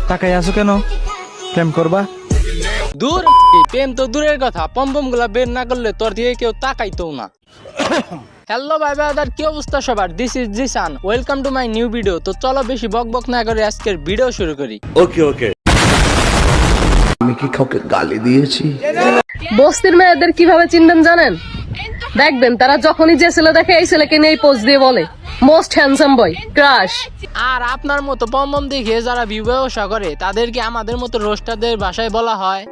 তাকাই আছো কেন? প্রেম করবা? দূর প্রেম তো দূরের কথা, পম্পম গুলা বের না করলে তোর দিয়ে কেউ তাকাইতো না। হ্যালো ভাই ব্রাদার, কি অবস্থা সবার? This is Zeeshan, welcome to my new video. তো চলো বেশি বক বক না করে আজকের ভিডিও শুরু করি। ওকে ওকে। আমি কি কাউকে গালি দিয়েছি? বস্তির মেয়েদের কিভাবে চিনবেন জানেন? দেখবেন তারা যখনই যে ছেলে দেখে এই ছেলেকে নিয়ে পোজ দিয়ে বলে মোস্ট হ্যান্ডসাম বয়, ক্রাশ। আর আপনার মতো পম্পম দেখে যারা ভিউ ব্যবসা করে তাদেরকে আমাদের মতো রোস্টারদের ভাষায় বলা হয়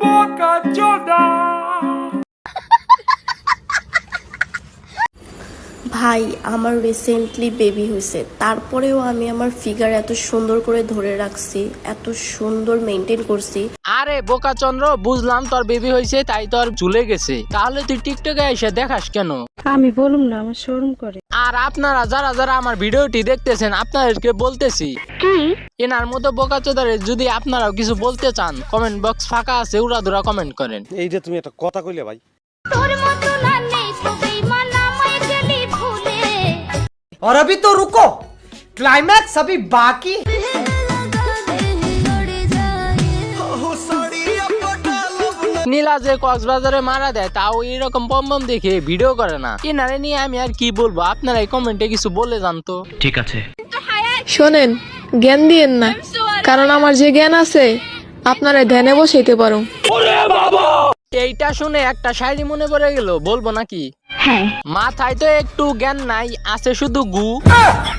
ভাই আমার রিসেন্টলি বেবি হয়েছে, তারপরেও আমি আমার ফিগার এত সুন্দর করে ধরে রাখছি, এত সুন্দর মেনটেন করছি। আরে বোকা চন্দ্র, বুঝলাম তোর বেবি হয়েছে তাই তোর ঝুলে গেছে, তাহলে তুই টিকটকে এসে দেখাস কেন? আমি বলুম না, আমার শরম করে। আর আপনারা যারা যারা আমার ভিডিওটি দেখতেছেন আপনাদেরকে বলতেছি, এনার মতো বোকাচোদারে যদি আপনারাও কিছু বলতে চান কমেন্ট বক্স ফাঁকা আছে, উড়াধুরা কমেন্ট করেন। এই যে তুমি একটা কথা কইলে ভাই। और अभी तो रुको, क्लाइमैक्स अभी बाकी। নীলা যে কক্সবাজারে মারা দেয় তাও এরকম পম্পম দেখে ভিডিও করে না। এনারে নিয়ে আমি আর কি বলবো, আপনারা এই কমেন্টে কিছু বলে যান তো। ঠিক আছে। শোনেন, জ্ঞান দিয়েন না, কারণ আমার যে জ্ঞান আছে আপনারা ধ্যানে বসাইতে পারো। এইটা শুনে একটা শায়রি মনে পড়ে গেল, বলবো নাকি? মাথায় তো একটু জ্ঞান নাই, আছে শুধু গু।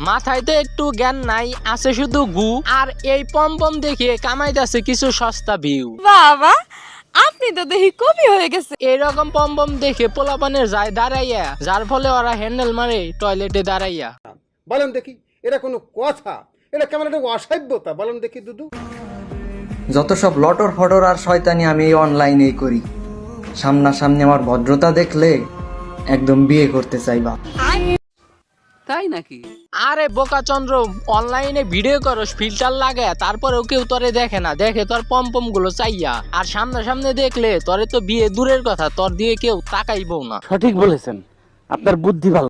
মাথায় তো একটু জ্ঞান নাই, আছে শুধু গু। আর এই পম্পম দেখে কামাইতেছে কিছু সস্তা ভিউ। বাবা, আপনি তো দেখি কবি হয়ে গেছে। এইরকম পম্পম দেখে পোলাপানের যায় দাঁড়াইয়া, যার ফলে ওরা হ্যান্ডেল মারে টয়লেটে দাঁড়াইয়া। বলেন দেখি, এটা কোনো কথা? এটা কেমন একটা অসভ্যতা, বলেন দেখি দুদু। যত সব লটর ফটর আর শয়তানি আমি এই অনলাইনেই করি, সামনাসামনি আমার ভদ্রতা দেখলে একদম বিয়ে করতে চাইবা। আরে বোকা চন্দ্র, অনলাইনে ভিডিও করস ফিল্টার লাগায়, তারপরেও কেউ তোরে দেখে না, দেখে তোর পম্পম গুলো চাইয়া। আর সামনে দেখলে তোরে তো বিয়ে দূরের কথা, তোর দিয়ে কেউ তাকাইবো না। সঠিক বলেছেন, আপনার বুদ্ধি ভালো।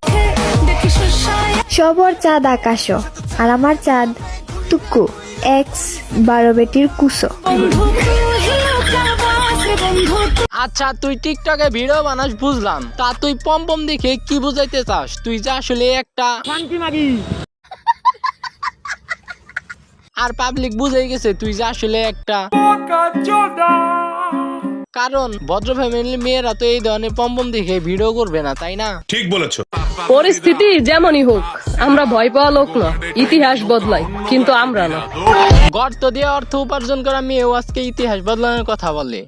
সবর চাঁদ আকাশ, আর আমার চাঁদ টুকু এক্স 12 বেটির কুসো। আচ্ছা তুই টিকটকে ভিডিও বানাস বুঝলাম, তা তুই পম্পম দেখে কি বুঝাইতে চাস? তুই যে আসলে একটা আর পাবলিক বুঝাই গেছে তুই যে আসলে একটা, কারণ ভদ্র ফ্যামিলির মেয়েরা তো এই ধরনের পম্পম দেখে ভিডিও করবে না, তাই না? ঠিক বলেছো। পরিস্থিতি যেমনই হোক, আমরা ভয় পাওয়া লোক না, ইতিহাস বদলাই কিন্তু আমরা না। গর্ত দিয়ে অর্থ উপার্জন করা মেয়েও আজকে ইতিহাস বদলানোর কথা বলে।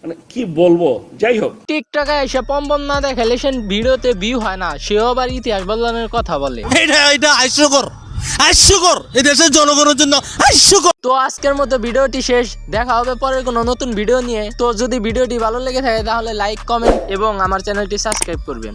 মানে কি বলবো, যাই হোক। টিকটকে এসে পম্পম না দেখালে সে ভিডিওতে ভিউ হয় না, সেও আবার ইতিহাস বদলানোর কথা বলে। এটা হাস্যকর এই দেশের জনগণের জন্য হাস্যকর। তো আজকের মতো ভিডিওটি শেষ, দেখা হবে পরের কোনো নতুন ভিডিও নিয়ে। তো যদি ভিডিওটি ভালো লেগে থাকে তাহলে লাইক, কমেন্ট এবং আমার চ্যানেলটি সাবস্ক্রাইব করবেন।